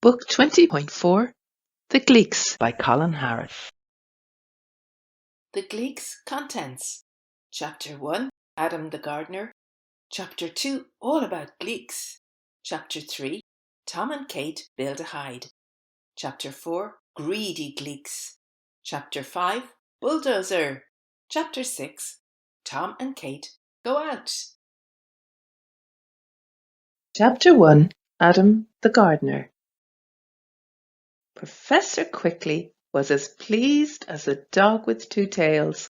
Book 20.4 The Gleeks by Colin Harris. The Gleeks Contents. Chapter 1, Adam the Gardener. Chapter 2, All About Gleeks. Chapter 3, Tom and Kate Build a Hide. Chapter 4, Greedy Gleeks. Chapter 5, Bulldozer. Chapter 6, Tom and Kate Go Out. Chapter 1 Adam the Gardener. Professor Quickly was as pleased as a dog with two tails.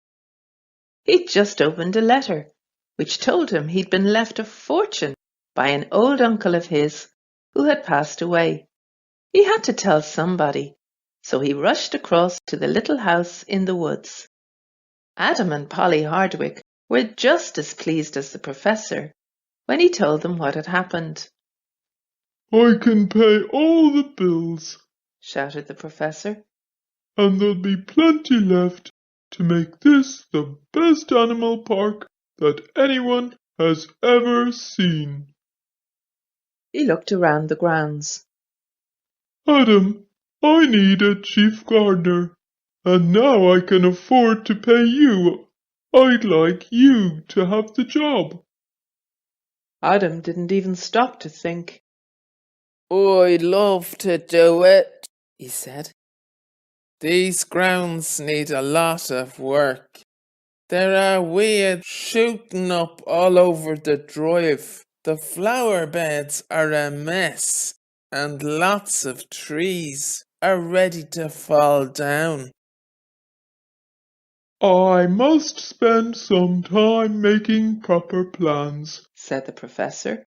He'd just opened a letter, which told him he'd been left a fortune by an old uncle of his who had passed away. He had to tell somebody, so he rushed across to the little house in the woods. Adam and Polly Hardwick were just as pleased as the professor when he told them what had happened. "I can pay all the bills," shouted the professor, "and there'll be plenty left to make this the best animal park that anyone has ever seen." He looked around the grounds. "Adam, I need a chief gardener, and now I can afford to pay you. I'd like you to have the job." Adam didn't even stop to think. "I'd love to do it," he said. "These grounds need a lot of work. There are weeds shooting up all over the drive. The flower beds are a mess, and lots of trees are ready to fall down." "I must spend some time making proper plans," said the professor.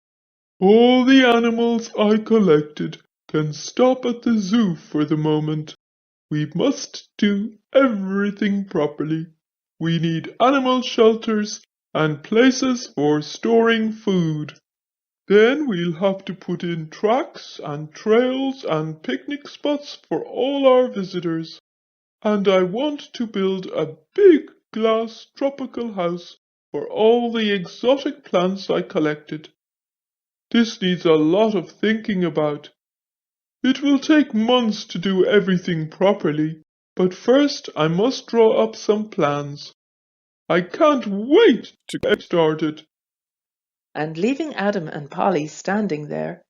"All the animals I collected can stop at the zoo for the moment. We must do everything properly. We need animal shelters and places for storing food. Then we'll have to put in tracks and trails and picnic spots for all our visitors. And I want to build a big glass tropical house for all the exotic plants I collected. This needs a lot of thinking about. It will take months to do everything properly, but first I must draw up some plans. I can't wait to get started." And leaving Adam and Polly standing there,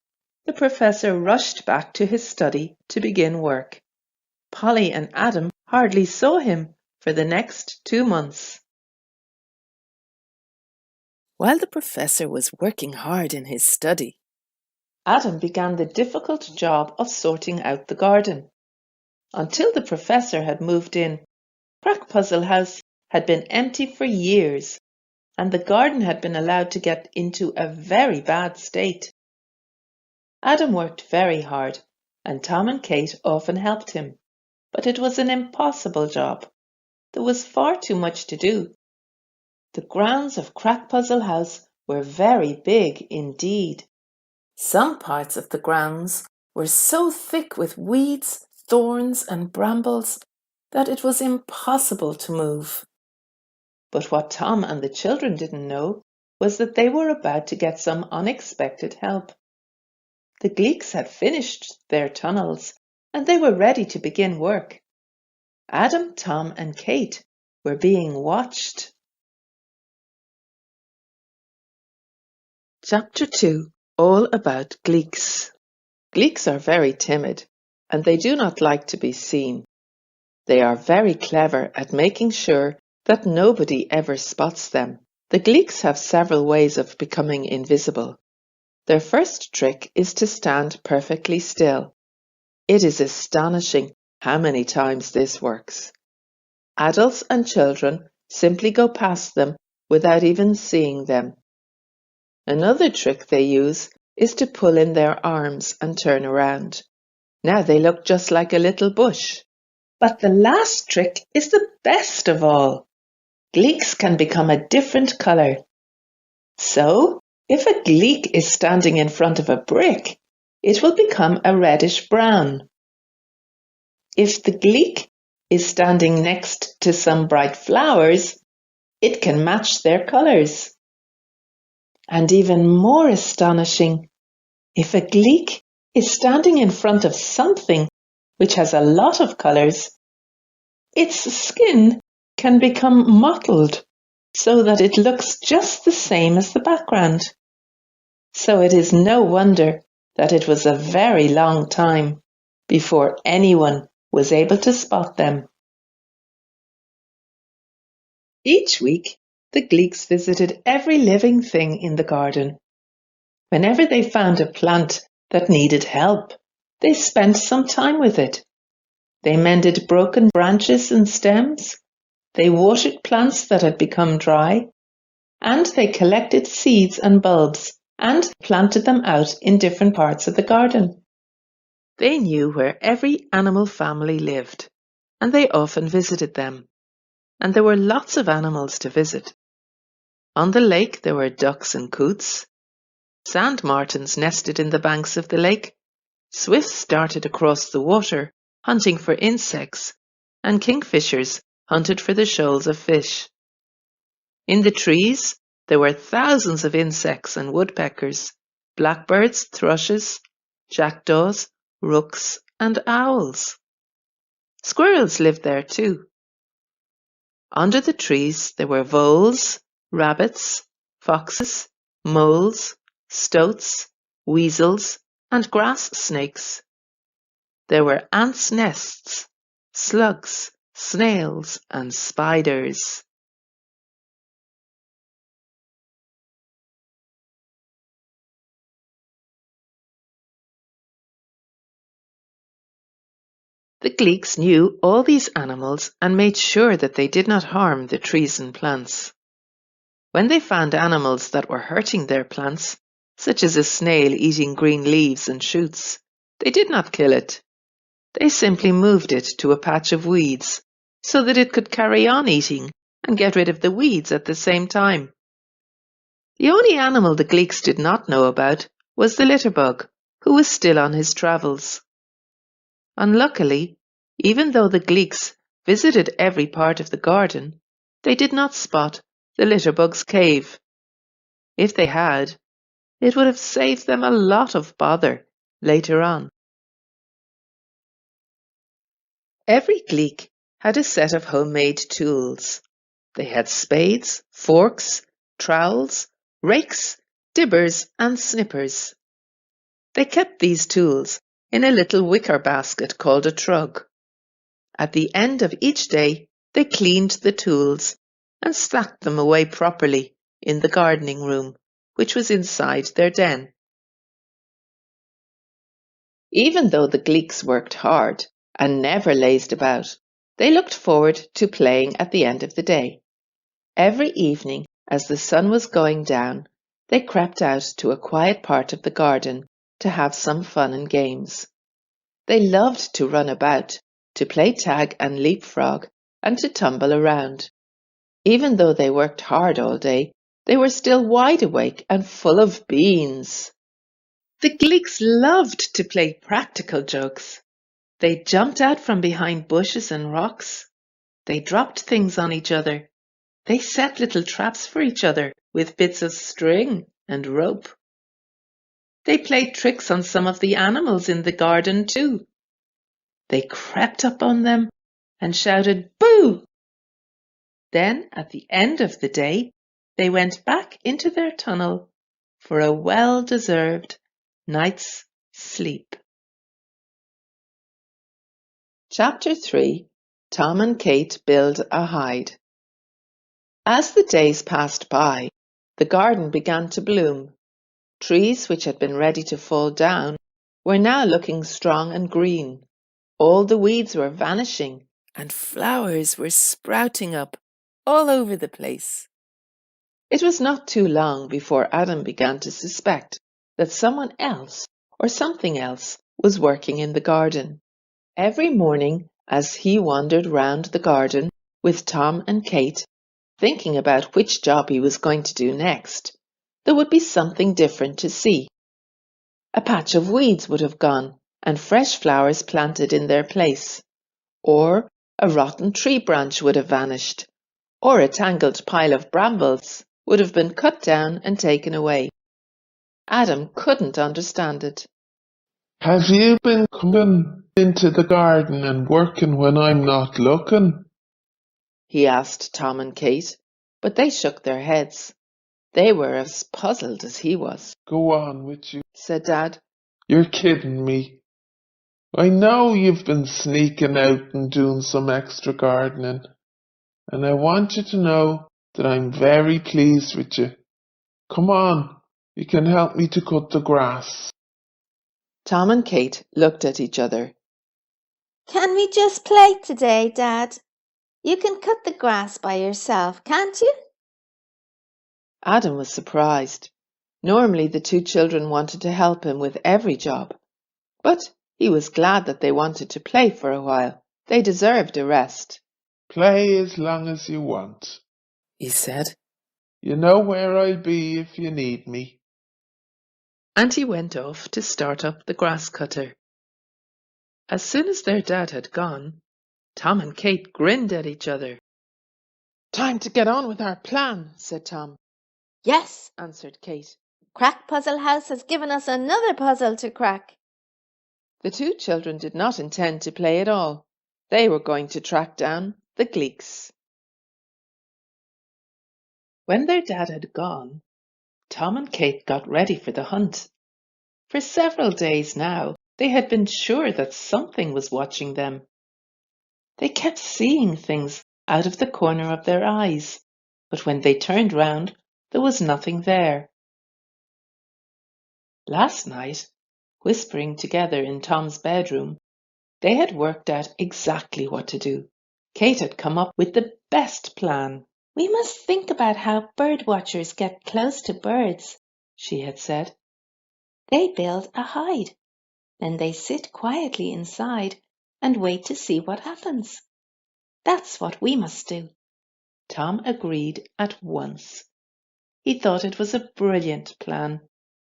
the professor rushed back to his study to begin work. Polly and Adam hardly saw him for the next 2 months. While the professor was working hard in his study, Adam began the difficult job of sorting out the garden. Until the professor had moved in, Crackpuzzle House had been empty for years, and the garden had been allowed to get into a very bad state. Adam worked very hard, and Tom and Kate often helped him, but it was an impossible job. There was far too much to do. The grounds of Crackpuzzle House were very big indeed. Some parts of the grounds were so thick with weeds, thorns, and brambles that it was impossible to move. But what Tom and the children didn't know was that they were about to get some unexpected help. The Gleeks had finished their tunnels, and they were ready to begin work. Adam, Tom, and Kate were being watched. Chapter 2 All About Gleeks. Gleeks are very timid, and they do not like to be seen. They are very clever at making sure that nobody ever spots them. The Gleeks have several ways of becoming invisible. Their first trick is to stand perfectly still. It is astonishing how many times this works. Adults and children simply go past them without even seeing them. Another trick they use is to pull in their arms and turn around. Now they look just like a little bush. But the last trick is the best of all. Gleeks can become a different color. So, if a gleek is standing in front of a brick, it will become a reddish-brown. If the gleek is standing next to some bright flowers, it can match their colors. And even more astonishing, if a gleek is standing in front of something which has a lot of colours. Its skin can become mottled so that it looks just the same as the background. So it is no wonder that it was a very long time before anyone was able to spot them. Each week, the gleeks visited every living thing in the garden. Whenever they found a plant that needed help, they spent some time with it. They mended broken branches and stems, they watered plants that had become dry, and they collected seeds and bulbs and planted them out in different parts of the garden. They knew where every animal family lived, and they often visited them. And there were lots of animals to visit. On the lake there were ducks and coots. Sand martins nested in the banks of the lake. Swifts darted across the water, hunting for insects, and kingfishers hunted for the shoals of fish. In the trees there were thousands of insects and woodpeckers, blackbirds, thrushes, jackdaws, rooks, and owls. Squirrels lived there too. Under the trees there were voles, rabbits, foxes, moles, stoats, weasels, and grass snakes. There were ants' nests, slugs, snails, and spiders. The gleeks knew all these animals and made sure that they did not harm the trees and plants. When they found animals that were hurting their plants, such as a snail eating green leaves and shoots, they did not kill it. They simply moved it to a patch of weeds so that it could carry on eating and get rid of the weeds at the same time. The only animal the gleeks did not know about was the litterbug, who was still on his travels. Unluckily, even though the gleeks visited every part of the garden, they did not spot the litterbug's cave. If they had, it would have saved them a lot of bother later on. Every gleek had a set of homemade tools. They had spades, forks, trowels, rakes, dibbers, and snippers. They kept these tools in a little wicker basket called a trug. At the end of each day, they cleaned the tools and stacked them away properly in the gardening room, which was inside their den. Even though the gleeks worked hard and never lazed about, they looked forward to playing at the end of the day. Every evening, as the sun was going down, they crept out to a quiet part of the garden to have some fun and games. They loved to run about, to play tag and leapfrog, and to tumble around. Even though they worked hard all day, they were still wide awake and full of beans. The gleeks loved to play practical jokes. They jumped out from behind bushes and rocks. They dropped things on each other. They set little traps for each other with bits of string and rope. They played tricks on some of the animals in the garden too. They crept up on them and shouted "Boo!" Then, at the end of the day, they went back into their tunnel for a well-deserved night's sleep. Chapter 3. Tom and Kate Build a Hide. As the days passed by, the garden began to bloom. Trees which had been ready to fall down were now looking strong and green. All the weeds were vanishing, and flowers were sprouting up all over the place. It was not too long before Adam began to suspect that someone else or something else was working in the garden. Every morning, as he wandered round the garden with Tom and Kate, thinking about which job he was going to do next, there would be something different to see. A patch of weeds would have gone and fresh flowers planted in their place, or a rotten tree branch would have vanished, or a tangled pile of brambles would have been cut down and taken away. Adam couldn't understand it. Have you been coming into the garden and working when I'm not looking? he asked Tom and Kate, but they shook their heads. They were as puzzled as he was. Go on with you, said Dad. You're kidding me. I know you've been sneaking out and doing some extra gardening, and I want you to know that I'm very pleased with you. Come on, you can help me to cut the grass. Tom and Kate looked at each other. Can we just play today, Dad? You can cut the grass by yourself, can't you? Adam was surprised. Normally the two children wanted to help him with every job, but he was glad that they wanted to play for a while. They deserved a rest. Play as long as you want, he said. You know where I'll be if you need me. And he went off to start up the grass cutter. As soon as their dad had gone, Tom and Kate grinned at each other. Time to get on with our plan, said Tom. Yes, answered Kate. Crack Puzzle House has given us another puzzle to crack. The two children did not intend to play at all. They were going to track down the gleeks. When their dad had gone, Tom and Kate got ready for the hunt. For several days now, they had been sure that something was watching them. They kept seeing things out of the corner of their eyes, but when they turned round, there was nothing there. Last night, whispering together in Tom's bedroom, they had worked out exactly what to do. Kate had come up with the best plan. We must think about how bird watchers get close to birds, she had said. They build a hide, then they sit quietly inside and wait to see what happens. That's what we must do. Tom agreed at once. He thought it was a brilliant plan.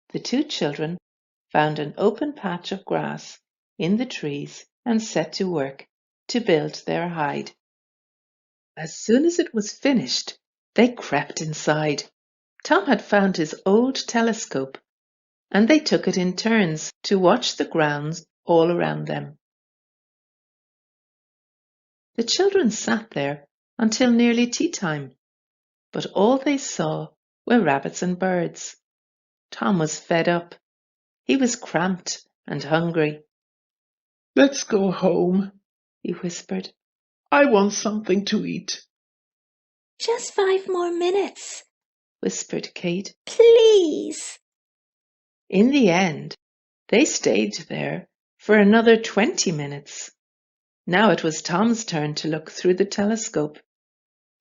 The two children found an open patch of grass in the trees and set to work to build their hide. As soon as it was finished, they crept inside. Tom had found his old telescope, and they took it in turns to watch the grounds all around them. The children sat there until nearly tea time, but all they saw were rabbits and birds. Tom was fed up. He was cramped and hungry. Let's go home, he whispered. I want something to eat. Just 5 more minutes, whispered Kate. Please. In the end, they stayed there for another 20 minutes. Now it was Tom's turn to look through the telescope.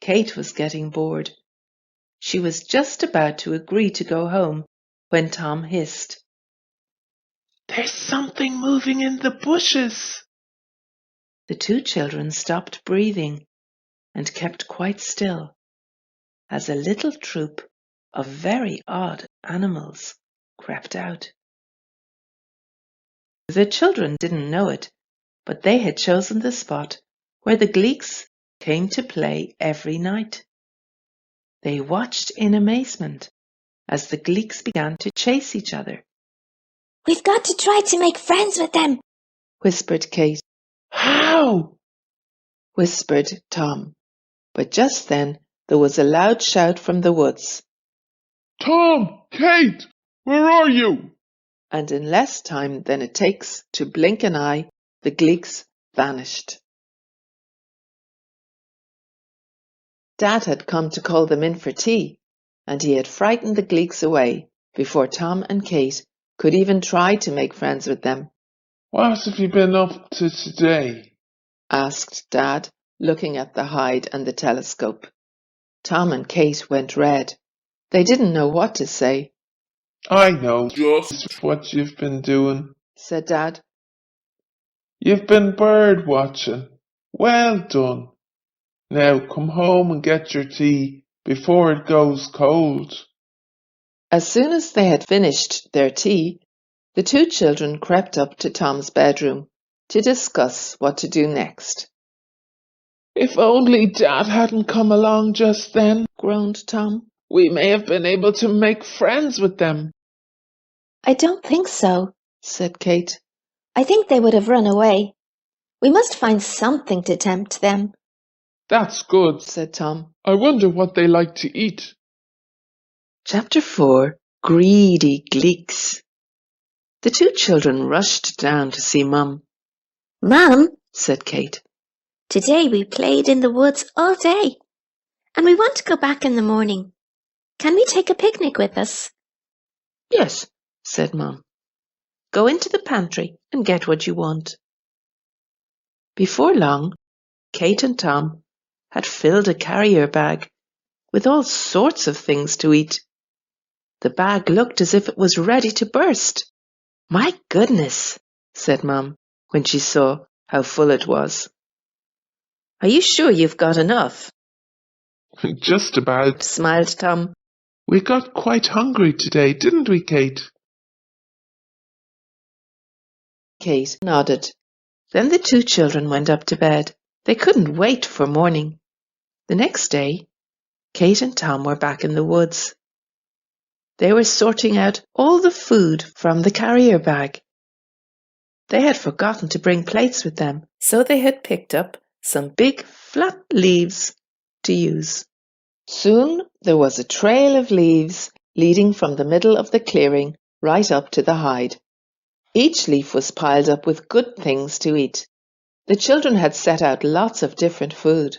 Kate was getting bored. She was just about to agree to go home when Tom hissed. There's something moving in the bushes. The two children stopped breathing and kept quite still as a little troop of very odd animals crept out. The children didn't know it, but they had chosen the spot where the gleeks came to play every night. They watched in amazement as the gleeks began to chase each other. We've got to try to make friends with them, whispered Kate. How? whispered Tom. But just then there was a loud shout from the woods. Tom! Kate! Where are you? And in less time than it takes to blink an eye, the gleeks vanished. Dad had come to call them in for tea, and he had frightened the gleeks away before Tom and Kate could even try to make friends with them. What have you been up to today? asked Dad, looking at the hide and the telescope. Tom and Kate went red. They didn't know what to say. I know just what you've been doing, said Dad. You've been bird watching. Well done. Now come home and get your tea before it goes cold. As soon as they had finished their tea, the two children crept up to Tom's bedroom to discuss what to do next. If only Dad hadn't come along just then, groaned Tom. We may have been able to make friends with them. I don't think so, said Kate. I think they would have run away. We must find something to tempt them. That's good, said Tom. I wonder what they like to eat. Chapter 4. Greedy Gleeks. The two children rushed down to see Mum. Mum, said Kate. today we played in the woods all day, and we want to go back in the morning. Can we take a picnic with us? Yes, said Mum. Go into the pantry and get what you want. Before long, Kate and Tom had filled a carrier bag with all sorts of things to eat. The bag looked as if it was ready to burst. My goodness, said Mum, when she saw how full it was. Are you sure you've got enough? Just about. Smiled Tom. We got quite hungry today, didn't we, Kate? Kate nodded. Then the two children went up to bed. They couldn't wait for morning. The next day, Kate and Tom were back in the woods. They were sorting out all the food from the carrier bag. They had forgotten to bring plates with them, so they had picked up some big flat leaves to use. Soon there was a trail of leaves leading from the middle of the clearing right up to the hide. Each leaf was piled up with good things to eat. The children had set out lots of different food.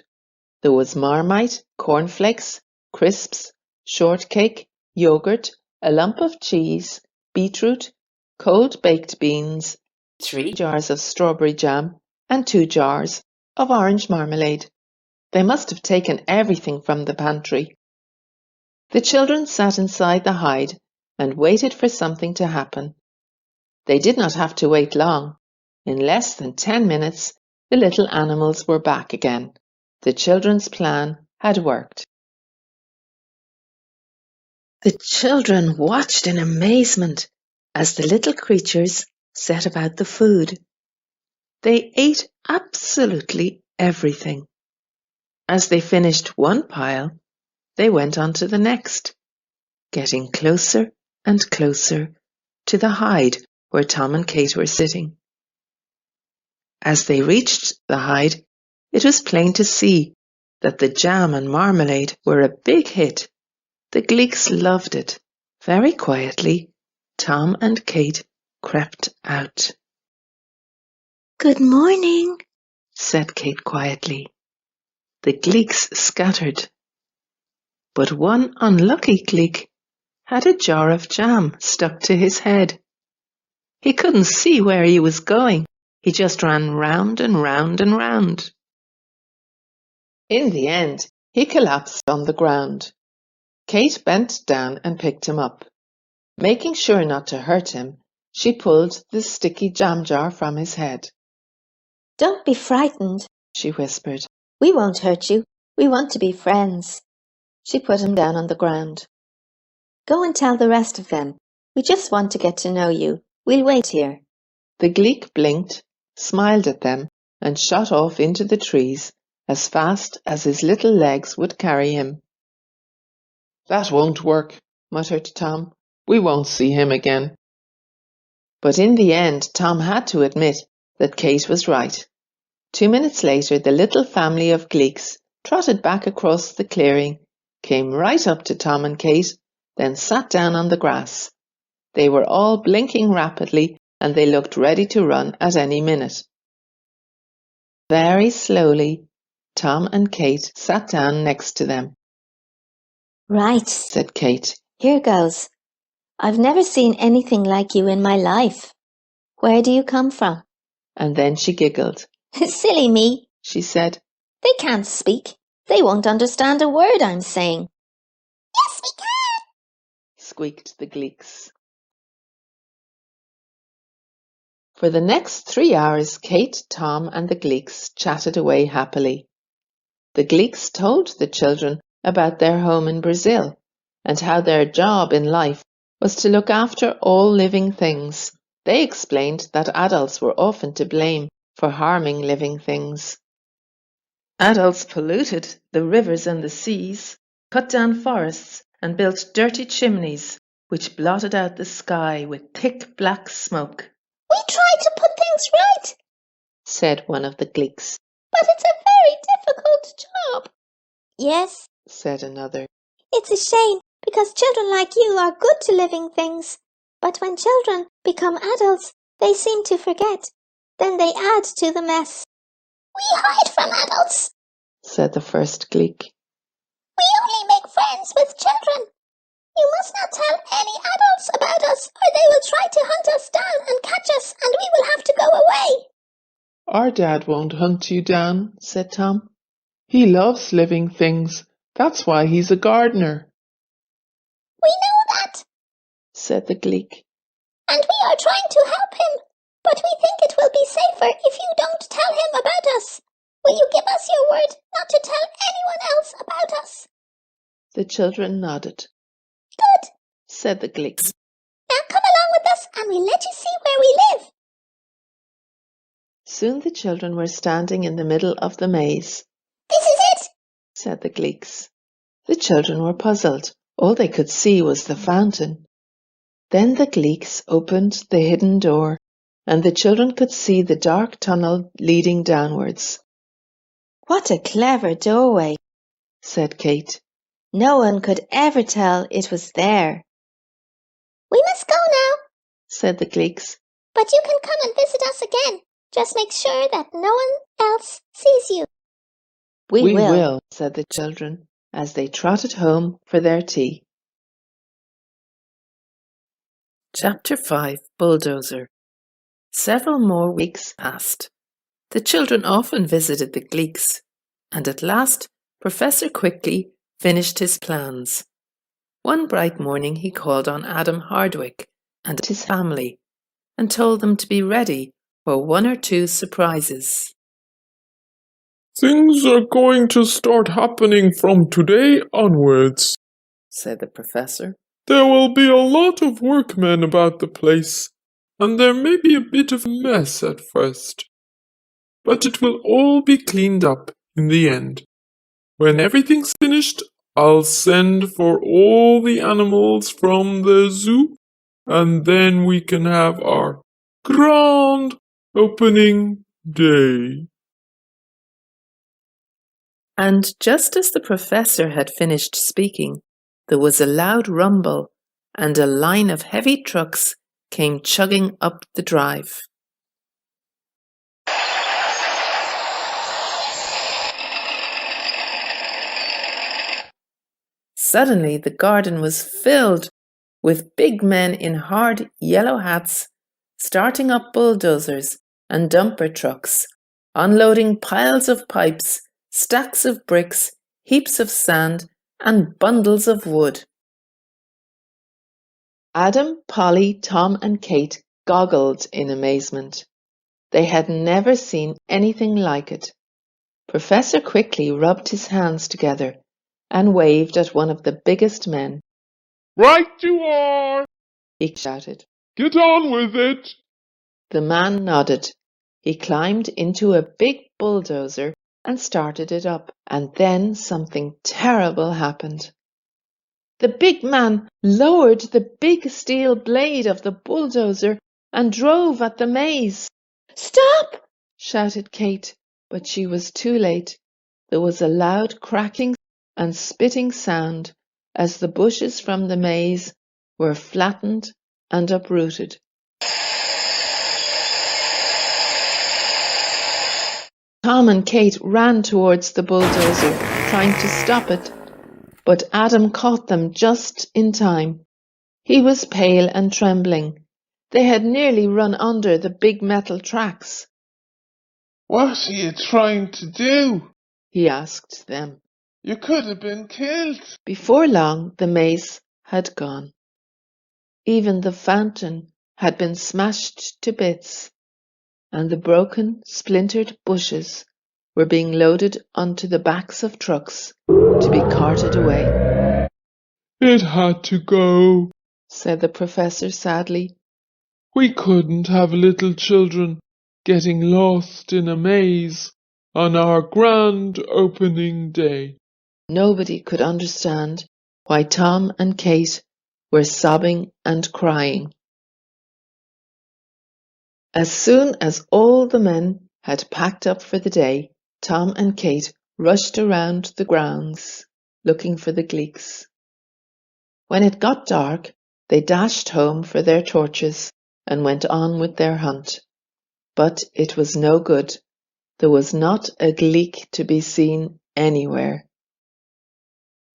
There was marmite, cornflakes, crisps, shortcake, yogurt, a lump of cheese, beetroot, cold baked beans, 3 jars of strawberry jam, and 2 jars of orange marmalade. They must have taken everything from the pantry. The children sat inside the hide and waited for something to happen. They did not have to wait long. In less than 10 minutes, the little animals were back again. The children's plan had worked. The children watched in amazement as the little creatures set about the food. They ate absolutely everything. As they finished one pile, they went on to the next, getting closer and closer to the hide where Tom and Kate were sitting. As they reached the hide, it was plain to see that the jam and marmalade were a big hit. The Gleeks loved it. Very quietly, Tom and Kate crept out. Good morning, said Kate quietly. The Gleeks scattered, but one unlucky Gleek had a jar of jam stuck to his head. He couldn't see where he was going. He just ran round and round and round. In the end, he collapsed on the ground. Kate bent down and picked him up. Making sure not to hurt him, she pulled the sticky jam jar from his head. Don't be frightened, she whispered. We won't hurt you. We want to be friends. She put him down on the ground. Go and tell the rest of them. We just want to get to know you. We'll wait here. The Gleek blinked, smiled at them, and shot off into the trees as fast as his little legs would carry him. That won't work, muttered Tom. We won't see him again. But in the end, Tom had to admit that Kate was right. 2 minutes later, the little family of Gleeks trotted back across the clearing, came right up to Tom and Kate, then sat down on the grass. They were all blinking rapidly, and they looked ready to run at any minute. Very slowly, Tom and Kate sat down next to them. Right, said Kate. Here goes. I've never seen anything like you in my life. Where do you come from? And then she giggled. Silly me, she said. They can't speak. They won't understand a word I'm saying. Yes, we can, squeaked the Gleeks. For the next 3 hours, Kate, Tom, and the Gleeks chatted away happily. The Gleeks told the children about their home in Brazil and how their job in life was to look after all living things. They explained that adults were often to blame for harming living things. Adults polluted the rivers and the seas, cut down forests, and built dirty chimneys which blotted out the sky with thick black smoke. We try to put things sounds right, said one of the gleeks. but it's a very difficult job. Yes, said another. It's a shame, because children like you are good to living things. But when children become adults, they seem to forget. Then they add to the mess. We hide from adults, said the first gleek. We only make friends with children. You must not tell any adults about us, or they will try to hunt us down and catch us, and we will have to go away. Our dad won't hunt you down, said Tom. He loves living things. That's why he's a gardener. We know that, said the gleek. And we are trying to help him, but we think it will be safer if you don't tell him about us. Will you give us your word not to tell anyone else about us? The children nodded. Good, said the gleeks. Now come along with us and we'll let you see where we live. Soon the children were standing in the middle of the maze. This is it, said the gleeks. The children were puzzled. All they could see was the fountain. Then the gleeks opened the hidden door, and the children could see the dark tunnel leading downwards. What a clever doorway, said Kate. No one could ever tell it was there. We must go now, said the gleeks. But you can come and visit us again. Just make sure that no one else sees you. We will, said the children, as they trotted home for their tea. Chapter 5, Bulldozer. Several more weeks passed. The children often visited the gleeks, and at last Professor Quickly finished his plans. One bright morning he called on Adam Hardwick and his family and told them to be ready for 1 or 2 surprises. Things are going to start happening from today onwards, said the professor. There will be a lot of workmen about the place, and there may be a bit of a mess at first. But it will all be cleaned up in the end. When everything's finished, I'll send for all the animals from the zoo, and then we can have our grand opening day. And just as the professor had finished speaking, there was a loud rumble, and a line of heavy trucks came chugging up the drive. Suddenly the garden was filled with big men in hard yellow hats, starting up bulldozers and dumper trucks, unloading piles of pipes, stacks of bricks, heaps of sand, and bundles of wood. Adam, Polly, Tom, and Kate goggled in amazement. They had never seen anything like it. Professor Quickly rubbed his hands together and waved at one of the biggest men. Right you are, he shouted. Get on with it. The man nodded. He climbed into a big bulldozer and started it up, and then something terrible happened. The big man lowered the big steel blade of the bulldozer and drove at the maze. "Stop!" shouted Kate, but she was too late. There was a loud cracking and spitting sound as the bushes from the maze were flattened and uprooted. Tom and Kate ran towards the bulldozer, trying to stop it, but Adam caught them just in time. He was pale and trembling. They had nearly run under the big metal tracks. What are you trying to do? He asked them. You could have been killed. Before long, the maze had gone. Even the fountain had been smashed to bits, and the broken, splintered bushes were being loaded onto the backs of trucks to be carted away. It had to go, said the professor sadly. We couldn't have little children getting lost in a maze on our grand opening day. Nobody could understand why Tom and Kate were sobbing and crying. As soon as all the men had packed up for the day, Tom and Kate rushed around the grounds looking for the gleeks. When it got dark, they dashed home for their torches and went on with their hunt. But it was no good. There was not a gleek to be seen anywhere.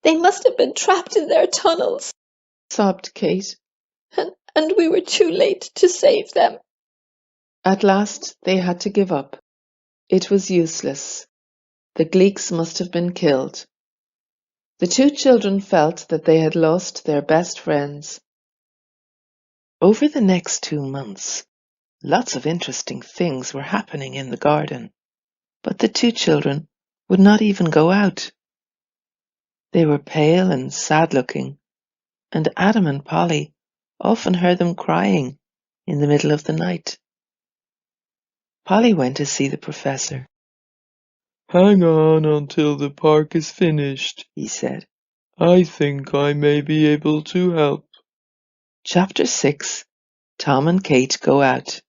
They must have been trapped in their tunnels, sobbed Kate. and we were too late to save them. At last they had to give up. It was useless. The gleeks must have been killed. The two children felt that they had lost their best friends. Over the next 2 months, lots of interesting things were happening in the garden, but the two children would not even go out. They were pale and sad-looking, and Adam and Polly often heard them crying in the middle of the night. Polly went to see the professor. "Hang on until the park is finished," he said. "I think I may be able to help." Chapter 6. Tom and Kate go out.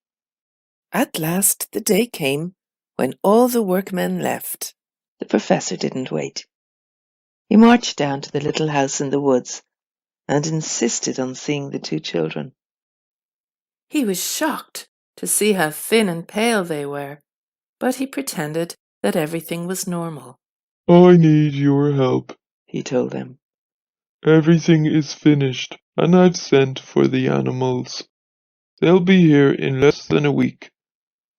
At last the day came when all the workmen left. The professor didn't wait. He marched down to the little house in the woods and insisted on seeing the two children. He was shocked to see how thin and pale they were, but he pretended that everything was normal. "I need your help," he told them. "Everything is finished, and I've sent for the animals. They'll be here in less than a week,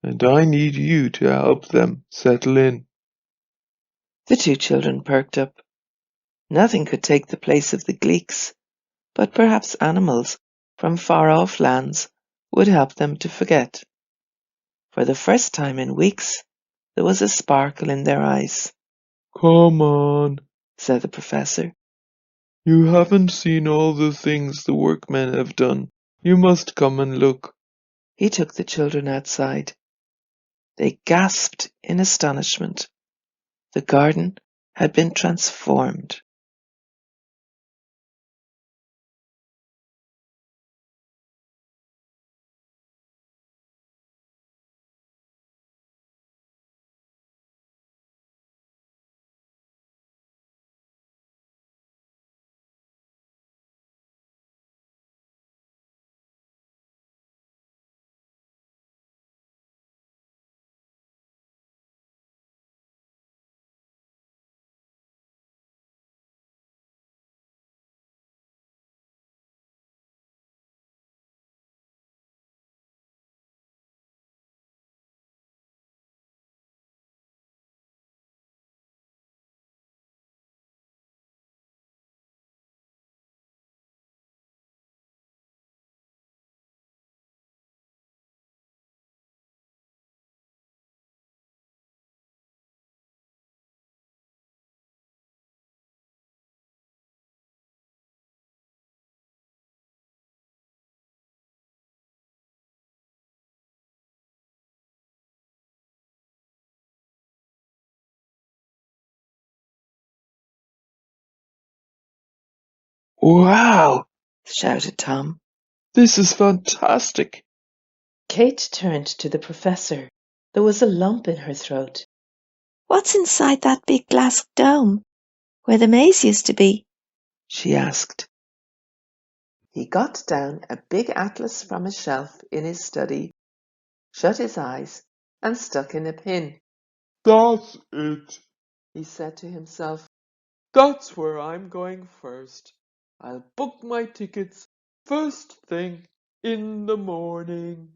and I need you to help them settle in." The two children perked up. Nothing could take the place of the gleeks, but perhaps animals from far-off lands would help them to forget. For the first time in weeks, there was a sparkle in their eyes. "Come on," said the professor. "You haven't seen all the things the workmen have done. You must come and look." He took the children outside. They gasped in astonishment. The garden had been transformed. "Wow!" shouted Tom. "This is fantastic!" Kate turned to the professor. There was a lump in her throat. What's inside that big glass dome, where the maze used to be? she asked. He got down a big atlas from a shelf in his study, shut his eyes, and stuck in a pin. "That's it," he said to himself. "That's where I'm going first. I'll book my tickets first thing in the morning."